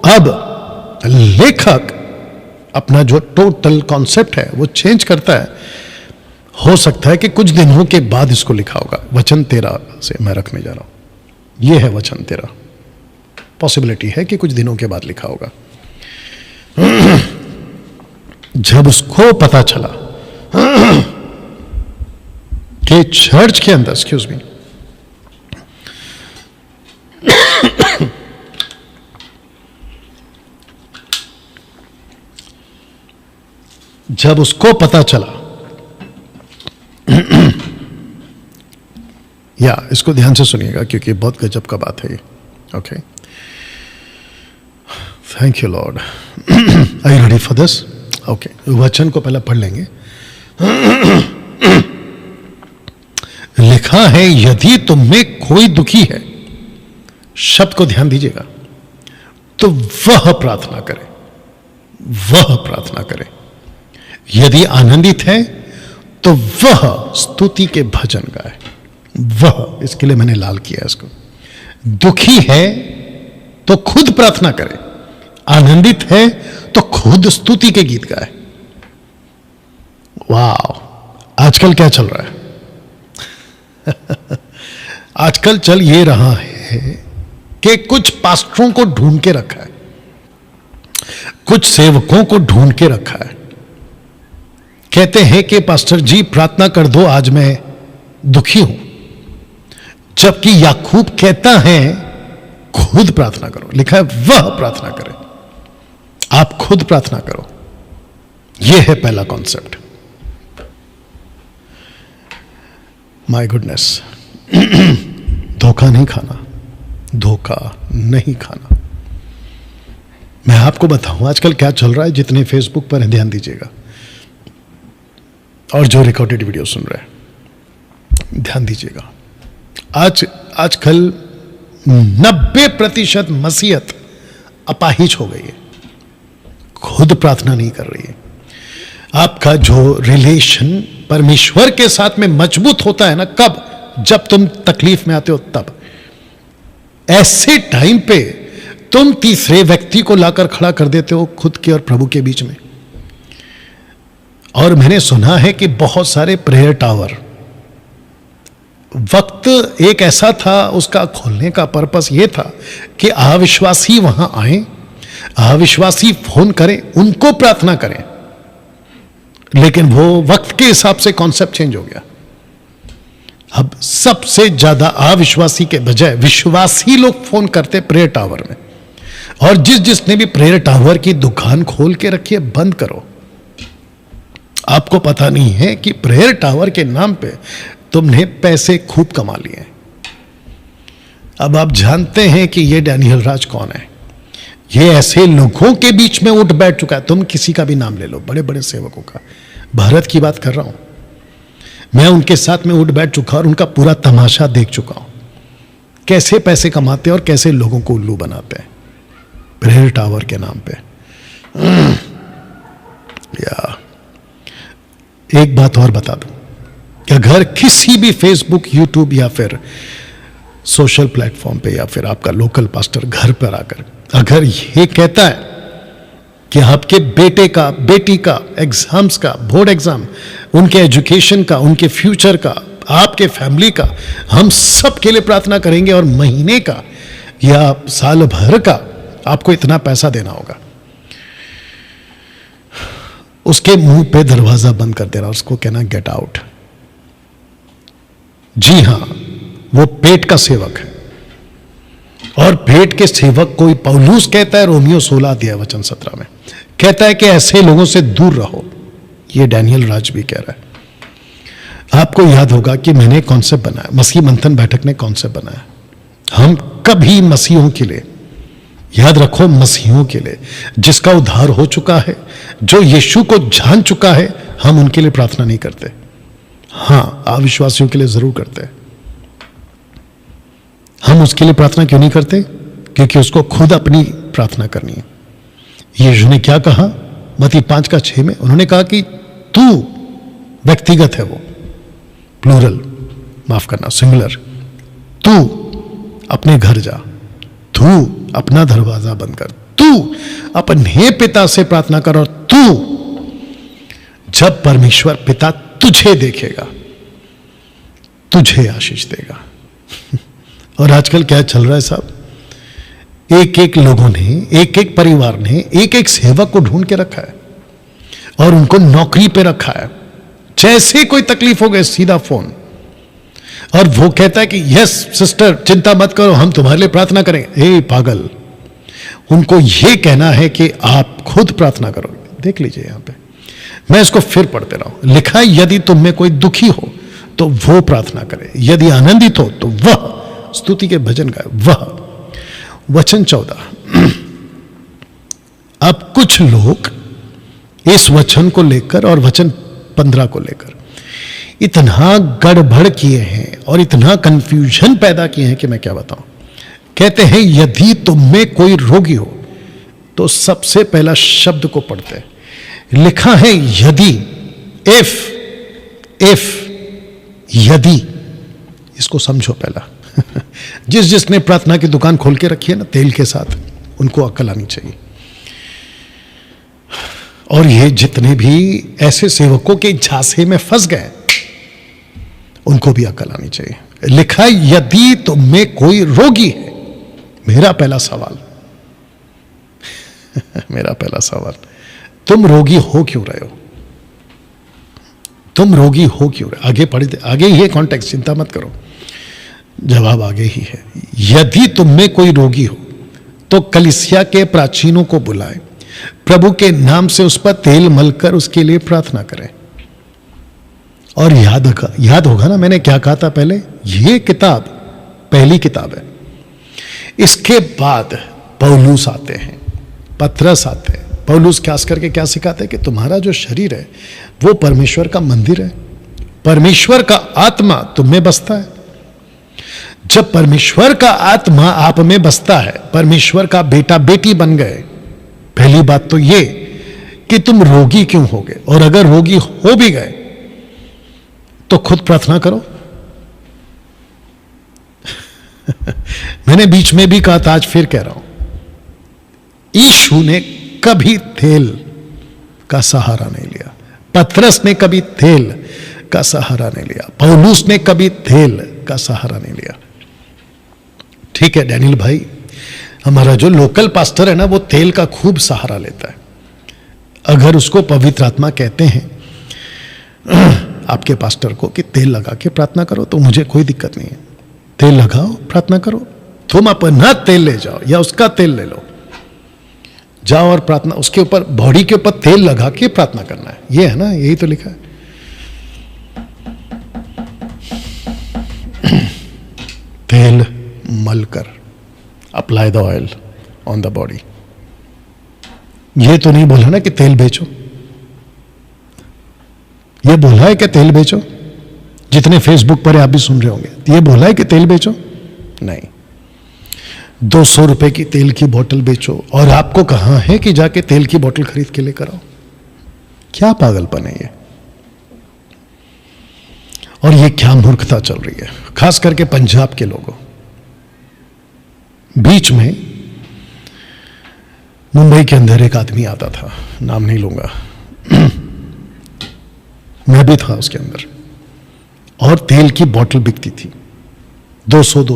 अब लेखक अपना जो टोटल कॉन्सेप्ट है वो चेंज करता है। हो सकता है कि कुछ दिनों के बाद इसको लिखा होगा। वचन 13 से मैं रखने जा रहा हूं। ये है वचन 13। पॉसिबिलिटी है कि कुछ दिनों के बाद लिखा होगा। जब उसको पता चला कि चर्च के अंदर, एक्सक्यूज मी, जब उसको पता चला, या इसको ध्यान से सुनिएगा क्योंकि बहुत गजब का बात है ये। Okay, thank you lord. Are you ready for this? Okay, वचन को पहले पढ़ लेंगे। लिखा है, यदि तुम में कोई दुखी है, शब्द को ध्यान दीजिएगा, तो वह प्रार्थना करे, वह प्रार्थना करे। यदि आनंदित है तो वह स्तुति के भजन गाए। वह, इसके लिए मैंने लाल किया इसको। दुखी है तो खुद प्रार्थना करे, आनंदित है तो खुद स्तुति के गीत गाए। वाह, आजकल क्या चल रहा है? आजकल चल ये रहा है कि कुछ पास्टरों को ढूंढ के रखा है, कुछ सेवकों को ढूंढ के रखा है। कहते हैं कि पास्टर जी प्रार्थना कर दो, आज मैं दुखी हूं, जबकि याकूब कहता है खुद प्रार्थना करो। लिखा है वह प्रार्थना करे, आप खुद प्रार्थना करो। यह है पहला कॉन्सेप्ट। माय गुडनेस, धोखा नहीं खाना, धोखा नहीं खाना। मैं आपको बताऊं आजकल क्या चल रहा है। जितने फेसबुक पर हैं ध्यान दीजिएगा, और जो रिकॉर्डेड वीडियो सुन रहे हैं ध्यान दीजिएगा। आजकल 90% मसीहत अपाहिज हो गई है, खुद प्रार्थना नहीं कर रही है। आपका जो रिलेशन परमेश्वर के साथ में मजबूत होता है ना, कब? जब तुम तकलीफ में आते हो तब। ऐसे टाइम पे तुम तीसरे व्यक्ति को लाकर खड़ा कर देते हो खुद के और प्रभु के बीच में। और मैंने सुना है कि बहुत सारे प्रेयर टावर, वक्त एक ऐसा था उसका खोलने का पर्पस यह था कि अविश्वासी वहां आए, अविश्वासी फोन करें, उनको प्रार्थना करें। लेकिन वो वक्त के हिसाब से कॉन्सेप्ट चेंज हो गया। अब सबसे ज्यादा अविश्वासी के बजाय विश्वासी लोग फोन करते प्रेयर टावर में। और जिसने भी प्रेयर टावर की दुकान खोल के रखी है, बंद करो। आपको पता नहीं है कि प्रेयर टावर के नाम पे तुमने पैसे खूब कमा लिए। अब आप जानते हैं कि ये डैनियल राज कौन है। ये ऐसे लोगों के बीच में उठ बैठ चुका है। तुम किसी का भी नाम ले लो, बड़े बड़े सेवकों का, भारत की बात कर रहा हूं मैं, उनके साथ में उठ बैठ चुका और उनका पूरा तमाशा देख चुका हूं, कैसे पैसे कमाते हैं और कैसे लोगों को उल्लू बनाते हैं प्रेयर टावर के नाम पे। या एक बात और बता दूं कि अगर किसी भी फेसबुक, यूट्यूब या फिर सोशल प्लेटफॉर्म पे या फिर आपका लोकल पास्टर घर पर आकर अगर ये कहता है कि आपके बेटे का, बेटी का एग्जाम्स का, बोर्ड एग्जाम, उनके एजुकेशन का, उनके फ्यूचर का, आपके फैमिली का, हम सब के लिए प्रार्थना करेंगे और महीने का या साल भर का आपको इतना पैसा देना होगा, उसके मुंह पे दरवाजा बंद कर देना, उसको कहना गेट आउट। जी हां, वो पेट का सेवक है और पेट के सेवक को पौलुस कहता है, रोमियो 16 अध्याय वचन 17 में कहता है कि ऐसे लोगों से दूर रहो। ये डैनियल राज भी कह रहा है। आपको याद होगा कि मैंने कॉन्सेप्ट बनाया, मसीह मंथन बैठक ने कॉन्सेप्ट बनाया। हम कभी मसीहों के लिए, याद रखो मसीहों के लिए, जिसका उद्धार हो चुका है, जो यीशु को जान चुका है, हम उनके लिए प्रार्थना नहीं करते। हां, अविश्वासियों के लिए जरूर करते हैं। हम उसके लिए प्रार्थना क्यों नहीं करते? क्योंकि उसको खुद अपनी प्रार्थना करनी है। यीशु ने क्या कहा मत्ती 5:6 में? उन्होंने कहा कि तू, व्यक्तिगत है वो, प्लूरल, माफ करना, सिंगुलर, तू अपने घर जा, तू अपना दरवाजा बंद कर, तू अपने पिता से प्रार्थना कर, और तू, जब परमेश्वर पिता तुझे देखेगा, तुझे आशीष देगा। और आजकल क्या चल रहा है साहब, एक एक लोगों ने, एक एक परिवार ने एक एक सेवक को ढूंढ के रखा है और उनको नौकरी पे रखा है। जैसे कोई तकलीफ हो गई सीधा फोन, और वो कहता है कि यस सिस्टर चिंता मत करो, हम तुम्हारे लिए प्रार्थना करेंगे। ए पागल, उनको ये कहना है कि आप खुद प्रार्थना करो। देख लीजिए यहां पे, मैं इसको फिर पढ़ते रहा हूं। लिखा है यदि तुम में कोई दुखी हो तो वो प्रार्थना करे, यदि आनंदित हो तो वह स्तुति के भजन गाए। वह, वचन 14। अब कुछ लोग इस वचन को लेकर और वचन 15 को लेकर इतना गड़बड़ किए हैं और इतना कंफ्यूजन पैदा किए हैं कि मैं क्या बताऊं। कहते हैं यदि तुम में कोई रोगी हो, तो सबसे पहला शब्द को पढ़ते हैं। लिखा है यदि, इफ, यदि। इसको समझो पहला। जिसने प्रार्थना की दुकान खोल के रखी है ना तेल के साथ, उनको अक्ल आनी चाहिए। और ये जितने भी ऐसे सेवकों के झांसे में फंस गए, उनको भी अक्ल आनी चाहिए। लिखा है यदि तुम में कोई रोगी है। मेरा पहला सवाल मेरा पहला सवाल, तुम रोगी हो क्यों रहे हो? तुम रोगी हो क्यों रहे? आगे पढ़, आगे ही है कॉन्टेक्स्ट, चिंता मत करो, जवाब आगे ही है। यदि तुम में कोई रोगी हो तो कलीसिया के प्राचीनों को बुलाए, प्रभु के नाम से उस पर तेल मलकर उसके लिए प्रार्थना करें। और याद होगा ना मैंने क्या कहा था पहले, ये किताब पहली किताब है। इसके बाद पौलुस आते हैं, पतरस आते हैं। पौलुस खास करके क्या सिखाते हैं कि तुम्हारा जो शरीर है वो परमेश्वर का मंदिर है, परमेश्वर का आत्मा तुम में बसता है। जब परमेश्वर का आत्मा आप में बसता है, परमेश्वर का बेटा बेटी बन गए। पहली बात तो ये कि तुम रोगी क्यों हो गए, और अगर रोगी हो भी गए तो खुद प्रार्थना करो। मैंने बीच में भी कहा था, आज फिर कह रहा हूं, यीशु ने कभी तेल का सहारा नहीं लिया, पतरस ने कभी तेल का सहारा नहीं लिया, पौलुस ने कभी तेल का सहारा नहीं लिया। ठीक है डैनियल भाई, हमारा जो लोकल पास्टर है ना, वो तेल का खूब सहारा लेता है। अगर उसको पवित्र आत्मा कहते हैं आपके पास्टर को कि तेल लगा के प्रार्थना करो, तो मुझे कोई दिक्कत नहीं है। तेल लगाओ, प्रार्थना करो। तुम अपना तेल ले जाओ या उसका तेल ले लो, जाओ और प्रार्थना, उसके ऊपर, बॉडी के ऊपर तेल लगा के प्रार्थना करना है। ये है ना, यही तो लिखा है। तेल मलकर, apply the oil on the body. ये तो नहीं बोला ना कि तेल बेचो, ये बोला है कि तेल बेचो। जितने फेसबुक पर आप भी सुन रहे होंगे, ये बोला है कि तेल बेचो? नहीं। 200 रुपए की तेल की बोतल बेचो, और आपको कहा है कि जाके तेल की बोतल खरीद के लेकर आओ। क्या पागलपन है ये, और ये क्या मूर्खता चल रही है, खास करके पंजाब के लोगों। बीच में मुंबई के अंदर एक आदमी आता था, नाम नहीं लूंगा, मैं भी था उसके अंदर, और तेल की बोतल बिकती थी 200,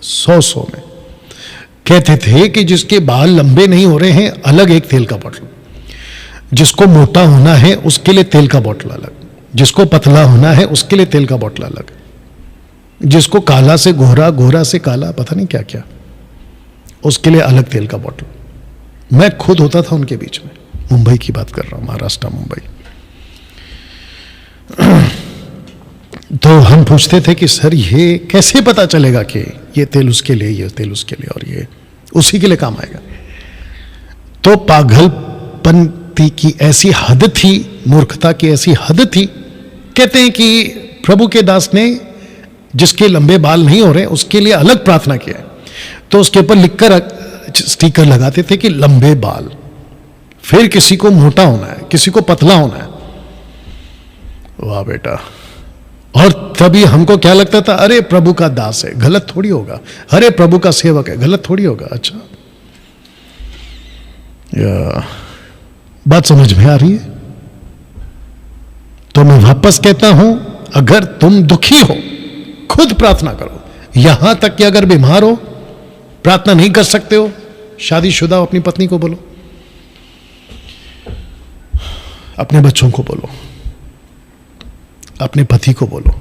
100 में। कहते थे कि जिसके बाल लंबे नहीं हो रहे हैं, अलग एक तेल का बोतल, जिसको मोटा होना है उसके लिए तेल का बोतल अलग, जिसको पतला होना है उसके लिए तेल का बोतल अलग, जिसको काला से गोरा, गोरा से काला, पता नहीं क्या क्या, उसके लिए अलग तेल का बोतल। मैं खुद होता था उनके बीच में, मुंबई की बात कर रहा हूं, महाराष्ट्र मुंबई। तो हम पूछते थे कि सर ये कैसे पता चलेगा कि ये तेल उसके लिए, ये तेल उसके लिए, और ये उसी के लिए काम आएगा? तो पागलपंती की ऐसी हद थी, मूर्खता की ऐसी हद थी। कहते हैं कि प्रभु के दास ने जिसके लंबे बाल नहीं हो रहे उसके लिए अलग प्रार्थना किया है, तो उसके ऊपर लिखकर स्टिकर लगाते थे कि लंबे बाल। फिर किसी को मोटा होना है, किसी को पतला होना है। वाह बेटा। और तभी हमको क्या लगता था, अरे प्रभु का दास है, गलत थोड़ी होगा, अरे प्रभु का सेवक है, गलत थोड़ी होगा। अच्छा, बात समझ में आ रही है? तो मैं वापस कहता हूं, अगर तुम दुखी हो खुद प्रार्थना करो। यहां तक कि अगर बीमार हो, प्रार्थना नहीं कर सकते हो, शादीशुदा हो, अपनी पत्नी को बोलो, अपने बच्चों को बोलो, अपने पति को बोलो।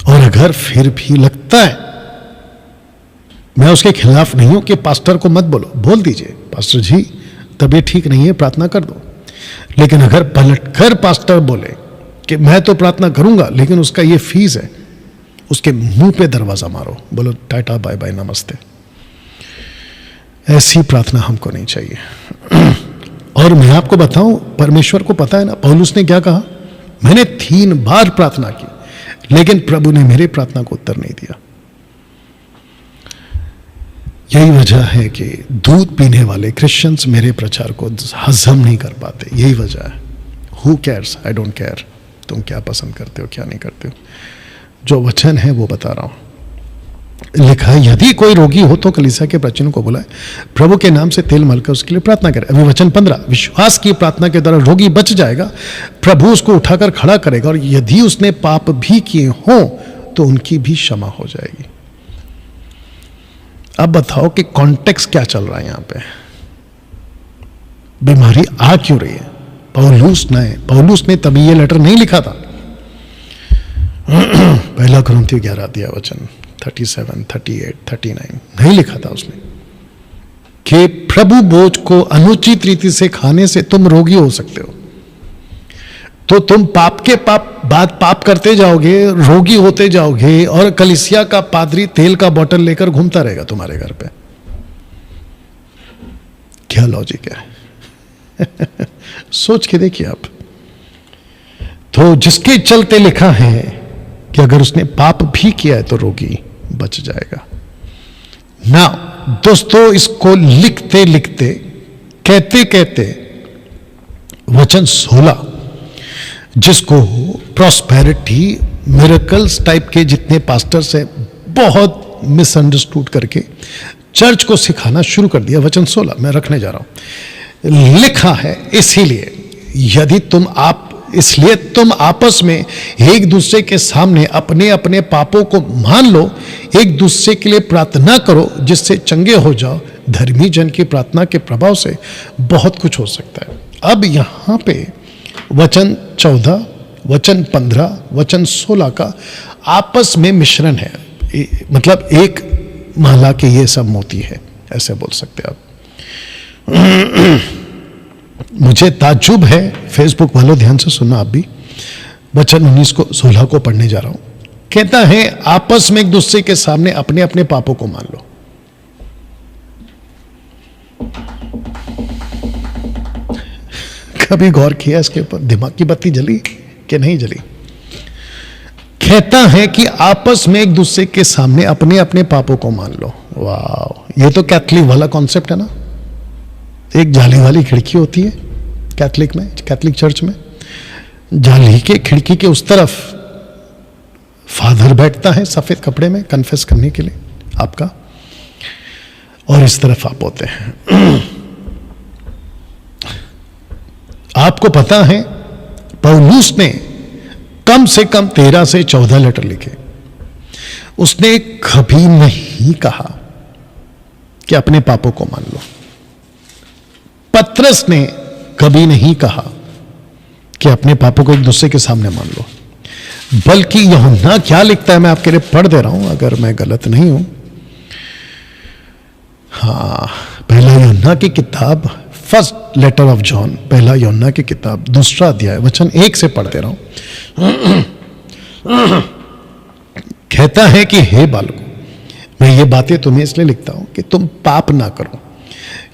और अगर फिर भी लगता है, मैं उसके खिलाफ नहीं हूं कि पास्टर को मत बोलो, बोल दीजिए पास्टर जी तबीयत ठीक नहीं है, प्रार्थना कर दो। लेकिन अगर पलटकर पास्टर बोले कि मैं तो प्रार्थना करूंगा लेकिन उसका ये फीस है, उसके मुंह पे दरवाजा मारो, बोलो टाटा बाय बाय नमस्ते। ऐसी प्रार्थना हमको नहीं चाहिए। और मैं आपको बताऊं, परमेश्वर को पता है ना, पौलुस ने क्या कहा, मैंने 3 बार प्रार्थना की लेकिन प्रभु ने मेरे प्रार्थना को उत्तर नहीं दिया। यही वजह है कि दूध पीने वाले क्रिश्चियंस मेरे प्रचार को हजम नहीं कर पाते, यही वजह है। Who cares, I don't care तुम क्या पसंद करते हो क्या नहीं करते हो, जो वचन है वो बता रहा हूं। लिखा है, यदि कोई रोगी हो तो कलीसिया के प्रचनों को बुलाए, प्रभु के नाम से तेल मलकर उसके लिए प्रार्थना करे। अभी वचन 15, विश्वास की प्रार्थना के द्वारा रोगी बच जाएगा, प्रभु उसको उठाकर खड़ा करेगा, और यदि उसने पाप भी किए हों तो उनकी भी क्षमा हो जाएगी। अब बताओ कि कॉन्टेक्स्ट क्या चल रहा है यहां पे, बीमारी आ क्यों रही है? पौलुस ने तभी ये लेटर नहीं लिखा था। पहला कुरिन्थियों 11 अध्याय वचन 37, 38, 39 नहीं लिखा था उसने कि प्रभु भोज को अनुचित रीति से खाने से तुम रोगी हो सकते हो। तो तुम पाप करते जाओगे, रोगी होते जाओगे, और कलीसिया का पादरी तेल का बोतल लेकर घूमता रहेगा तुम्हारे घर पे। क्या लॉजिक है? सोच के देखिए आप। तो जिसके चलते लिखा है कि अगर उसने पाप भी किया है तो रोगी बच जाएगा ना। दोस्तों, इसको लिखते लिखते कहते कहते वचन 16, जिसको प्रॉस्पेरिटी मिरेकल्स टाइप के जितने पास्टर्स हैं बहुत मिसअंडरस्टूड करके चर्च को सिखाना शुरू कर दिया, वचन 16 मैं रखने जा रहा हूं। लिखा है, इसलिए तुम आपस में एक दूसरे के सामने अपने अपने पापों को मान लो, एक दूसरे के लिए प्रार्थना करो जिससे चंगे हो जाओ। धर्मी जन की प्रार्थना के प्रभाव से बहुत कुछ हो सकता है। अब यहां पे वचन 14, वचन 15, वचन 16 का आपस में मिश्रण है, मतलब एक माला के ये सब मोती है, ऐसे बोल सकते आप। मुझे ताज्जुब है, फेसबुक वालों ध्यान से सुनना आप भी, वचन 19 को 16 को पढ़ने जा रहा हूं। कहता है आपस में एक दूसरे के सामने अपने अपने पापों को मान लो। कभी गौर किया इसके ऊपर? दिमाग की बत्ती जली कि नहीं जली? कहता है कि आपस में एक दूसरे के सामने अपने अपने पापों को मान लो। वाह, ये तो कैथलिक वाला कॉन्सेप्ट है ना। एक जाली वाली खिड़की होती है कैथलिक चर्च में, जाली के खिड़की के उस तरफ फादर बैठता है सफेद कपड़े में कन्फेस करने के लिए आपका, और इस तरफ आप होते हैं। आपको पता है पौलुस ने कम से कम 13 से 14 लेटर लिखे। उसने कभी नहीं कहा कि अपने पापों को मान लो। पत्रस ने कभी नहीं कहा कि अपने पापों को एक दूसरे के सामने मान लो। बल्कि यूहन्ना क्या लिखता है, मैं आपके लिए पढ़ दे रहा हूं अगर मैं गलत नहीं हूं। हाँ, पहला यूहन्ना की किताब, फर्स्ट लेटर ऑफ जॉन, पहला यूहन्ना की किताब 2 अध्याय वचन 1 से पढ़ दे रहा हूं। कहता है कि हे बालकों, मैं ये बातें तुम्हें इसलिए लिखता हूं कि तुम पाप ना करो।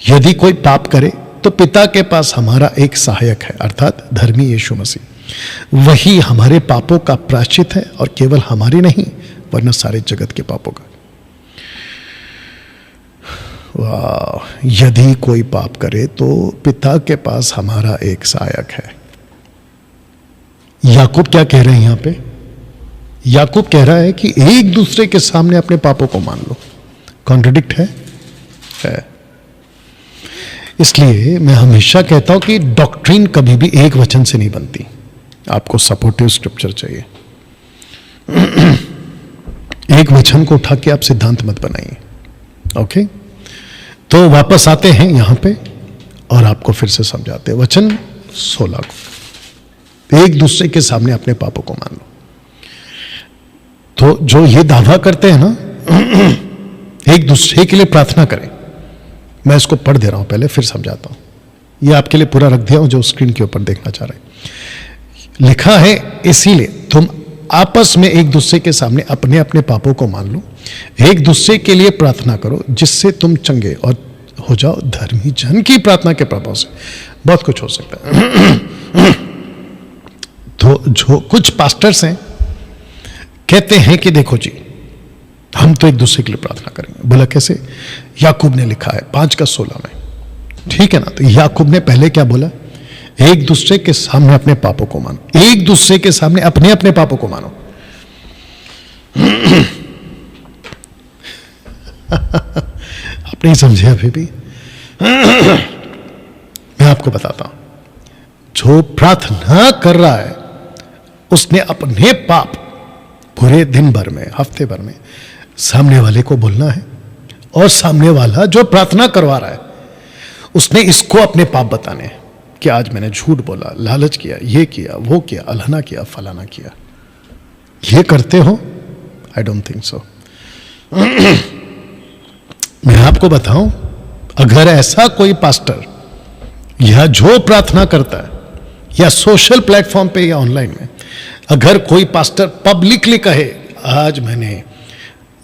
यदि कोई पाप करे तो पिता के पास हमारा एक सहायक है, अर्थात धर्मी यीशु मसीह। वही हमारे पापों का प्रायश्चित है, और केवल हमारी नहीं वरना सारे जगत के पापों का। वाह, यदि कोई पाप करे तो पिता के पास हमारा एक सहायक है। याकूब क्या कह रहे हैं यहां पे? याकूब कह रहा है कि एक दूसरे के सामने अपने पापों को मान लो। कॉन्ट्रडिक्ट है? इसलिए मैं हमेशा कहता हूं कि डॉक्ट्रिन कभी भी एक वचन से नहीं बनती, आपको सपोर्टिव स्क्रिप्चर चाहिए। एक वचन को उठा के आप सिद्धांत मत बनाइए। ओके, तो वापस आते हैं यहां पे और आपको फिर से समझाते हैं। वचन 16 को, एक दूसरे के सामने अपने पापों को मान लो। तो जो ये दावा करते हैं ना, एक दूसरे के लिए प्रार्थना करें। मैं इसको पढ़ दे रहा हूं, पहले फिर समझाता हूं। ये आपके लिए पूरा रख दिया हूं जो स्क्रीन के ऊपर देखना चाह रहे हैं। लिखा है, इसीलिए तुम आपस में एक दूसरे के सामने अपने अपने पापों को मान लो, एक दूसरे के लिए प्रार्थना करो, जिससे तुम चंगे और हो जाओ। धर्मी जन की प्रार्थना के प्रभाव से बहुत कुछ हो सकता है। तो जो कुछ पास्टर्स हैं कहते हैं कि देखो जी, हम तो एक दूसरे के लिए प्रार्थना करेंगे। बोला कैसे? याकूब ने लिखा है 5:16 में, ठीक है ना। तो याकूब ने पहले क्या बोला? एक दूसरे के सामने अपने पापों को मानो, एक दूसरे के सामने अपने अपने पापों को मानो। आप नहीं समझे अभी भी? मैं आपको बताता हूं, जो प्रार्थना कर रहा है उसने अपने पाप पूरे दिन भर में, हफ्ते भर में सामने वाले को बोलना है, और सामने वाला जो प्रार्थना करवा रहा है उसने इसको अपने पाप बताने हैं कि आज मैंने झूठ बोला, लालच किया, ये किया, वो किया, अल्हना किया, फलाना किया। ये करते हो? I don't think so. मैं आपको बताऊं, अगर ऐसा कोई पास्टर या जो प्रार्थना करता है या सोशल प्लेटफॉर्म पे या ऑनलाइन में, अगर कोई पास्टर पब्लिकली कहे आज मैंने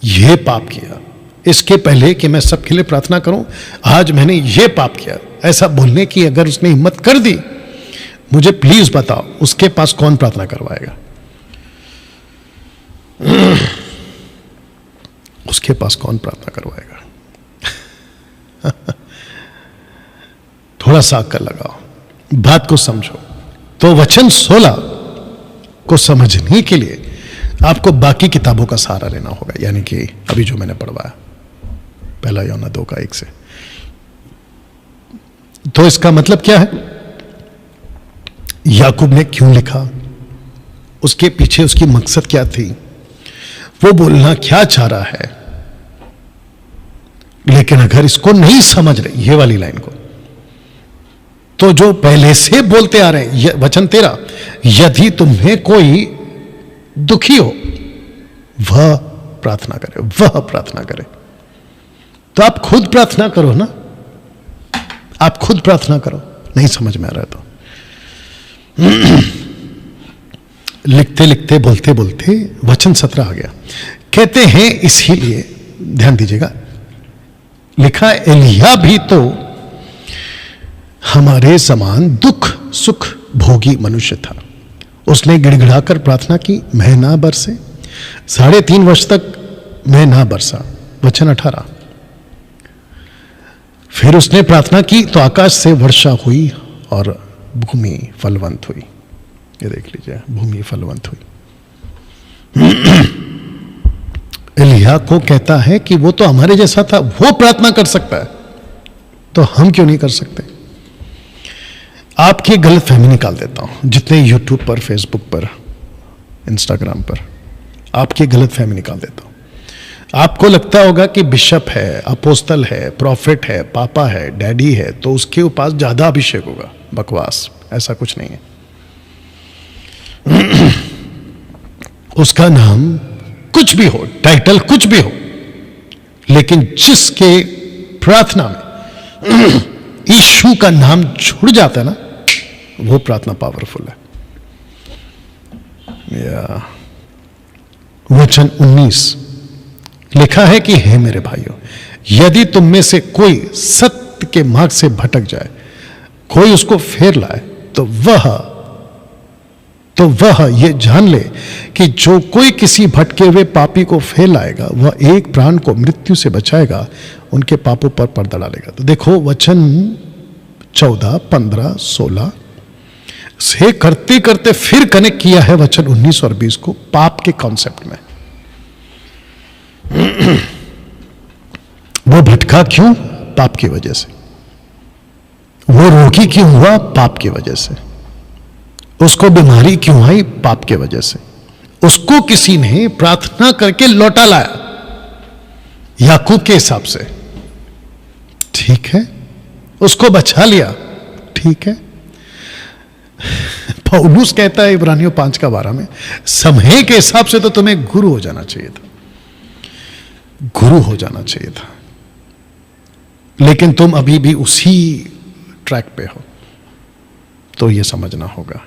ये पाप किया, इसके पहले कि मैं सबके लिए प्रार्थना करूं, आज मैंने ये पाप किया, ऐसा बोलने की अगर उसने हिम्मत कर दी, मुझे प्लीज बताओ उसके पास कौन प्रार्थना करवाएगा? उसके पास कौन प्रार्थना करवाएगा? थोड़ा सा अक्ल लगाओ, बात को समझो। तो वचन 16 को समझने के लिए आपको बाकी किताबों का सहारा लेना होगा, यानी कि अभी जो मैंने पढ़वाया, पहला यूहन्ना 2:1 से। तो इसका मतलब क्या है? याकूब ने क्यों लिखा, उसके पीछे उसकी मकसद क्या थी, वो बोलना क्या चाह रहा है। लेकिन अगर इसको नहीं समझ रहे, ये वाली लाइन को, तो जो पहले से बोलते आ रहे हैं, वचन 13, यदि तुम्हें कोई दुखी हो वह प्रार्थना करे, वह प्रार्थना करे। तो आप खुद प्रार्थना करो ना, आप खुद प्रार्थना करो। नहीं समझ में आ रहा तो लिखते लिखते, बोलते बोलते वचन 17 आ गया। कहते हैं, इसीलिए ध्यान दीजिएगा, लिखा एलिया भी तो हमारे समान दुख सुख भोगी मनुष्य था, उसने गिड़गिड़ाकर प्रार्थना की, मैं ना बरसे। 3.5 वर्ष तक मैं ना बरसा। वचन 18, फिर उसने प्रार्थना की तो आकाश से वर्षा हुई और भूमि फलवंत हुई। ये देख लीजिए, भूमि फलवंत हुई। एलिया को कहता है कि वो तो हमारे जैसा था, वो प्रार्थना कर सकता है, तो हम क्यों नहीं कर सकते? आपकी गलत फहमी निकाल देता हूं, जितने यूट्यूब पर, फेसबुक पर, इंस्टाग्राम पर आपकी गलत फहमी निकाल देता हूं। आपको लगता होगा कि बिशप है, अपोस्तल है, प्रॉफिट है, पापा है, डैडी है, तो उसके पास ज्यादा अभिषेक होगा। बकवास, ऐसा कुछ नहीं है। उसका नाम कुछ भी हो, टाइटल कुछ भी हो, लेकिन जिसके प्रार्थना में यीशु का नाम जुड़ जाता है ना, वो प्रार्थना पावरफुल है। वचन 19 लिखा है कि हे मेरे भाइयों, यदि तुम में से कोई सत्य के मार्ग से भटक जाए, कोई उसको फेर लाए, तो वह ये जान ले कि जो कोई किसी भटके हुए पापी को फेर लाएगा, वह एक प्राण को मृत्यु से बचाएगा, उनके पापों पर पर्दा डालेगा। तो देखो, वचन 14, 15, 16 से करते करते फिर कनेक्ट किया है वचन 19 और 20 को पाप के कॉन्सेप्ट में। वो भटका क्यों? पाप की वजह से। वो रोगी क्यों हुआ? पाप की वजह से। उसको बीमारी क्यों आई? पाप की वजह से। उसको किसी ने प्रार्थना करके लौटा लाया याकूब के हिसाब से, ठीक है, उसको बचा लिया, ठीक है। पौलुस कहता है इब्रानियों 5:12 में, समय के हिसाब से तो तुम्हें गुरु हो जाना चाहिए था, गुरु हो जाना चाहिए था, लेकिन तुम अभी भी उसी ट्रैक पे हो, तो यह समझना होगा।